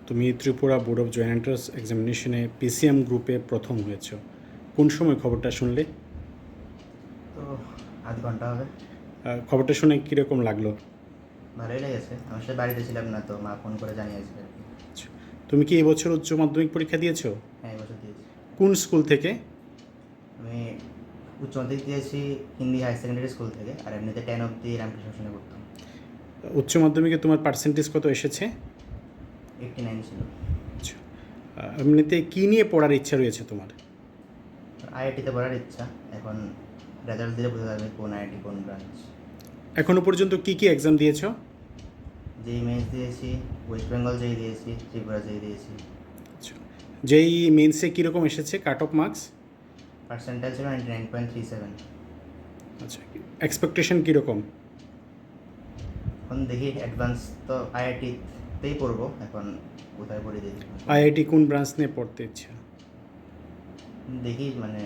তুমি Tripura board of joint entrance এক্সামিনেশনে PCM গ্রুপে প্রথম হয়েছ। কোন সময় খবরটা শুনলে? তো আধ ঘন্টা হবে। খবরটা শুনে কীরকম লাগলো? ভালোই লেগেছে। আমার সাথে বাড়িতে ছিলাম না, তো মা ফোন করে জানিয়েছে আর কি। আচ্ছা, তুমি কি এবছর উচ্চ মাধ্যমিক পরীক্ষা দিয়েছো? হ্যাঁ, এবছর দিয়েছি। কোন স্কুল থেকে? আমি উচ্চ মাধ্যমিক দিয়েছি হিন্দি হায়ার সেকেন্ডারি স্কুল থেকে, আর এমনিতে 10 অবধি রামকৃষ্ণ মিশনে পড়তাম। উচ্চ মাধ্যমিকে তোমার পার্সেন্টেজ কত এসেছে? 89 ছিল। আচ্ছা, এমনিতে কী নিয়ে পড়ার ইচ্ছা রয়েছে তোমার? আইআইটিতে পড়ার ইচ্ছা। এখন রেজাল্ট দিলে বোঝা যাবে কোন আইআইটি কোন ব্রাঞ্চ। এখনও পর্যন্ত কি কি এক্সাম দিয়েছো? যেই মেন্স দিয়েছি, ওয়েস্ট বেঙ্গল যেই দিয়েছি, ত্রিপুরা যেই দিয়েছি। আচ্ছা, যেই মেন্সে কীরকম এসেছে কাট অফ মার্কস? পার্সেন্টাইল ছিল 99.37। আচ্ছা, এক্সপেকটেশন কীরকম? এখন দেখি অ্যাডভান্স তো আইআইটিতেই পড়বো, এখন কোথায় পড়ি দেখি। আইআইটি কোন ব্রাঞ্চ নিয়ে পড়তে ইচ্ছা? দেখি মানে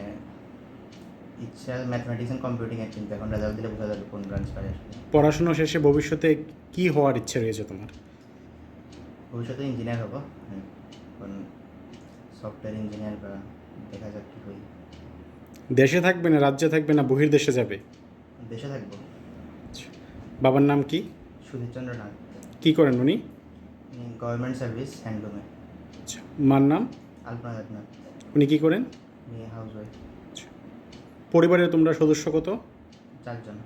ইচ্ছা ম্যাথমেটিক্স অ্যান্ড কম্পিউটিংয়ের, কিন্তু এখন রেজাল্ট দিলে বোঝা যাবে কোন ব্রাঞ্চ পাই আসলে। পড়াশুনো শেষে ভবিষ্যতে কি হওয়ার ইচ্ছা রয়েছে তোমার? ভবিষ্যতে ইঞ্জিনিয়ার হবো। এখন সফটওয়্যার ইঞ্জিনিয়ার বা দেখা যাক কী হই। দেশে থাকবে না রাজ্যে থাকবে না বহির্দেশে যাবে? দেশে থাকবো। আচ্ছা, বাবার নাম কি? সুধীরচন্দ্র নাথ। কি করেন উনি? গভর্নমেন্ট সার্ভিস হ্যান্ডলুমে। আচ্ছা, মার নাম? আলপনা দেবনাথ। উনি কি করেন? মেয়ে হাউস ওয়াইফ। আচ্ছা, পরিবারে তোমরা সদস্য কত? 4 জন।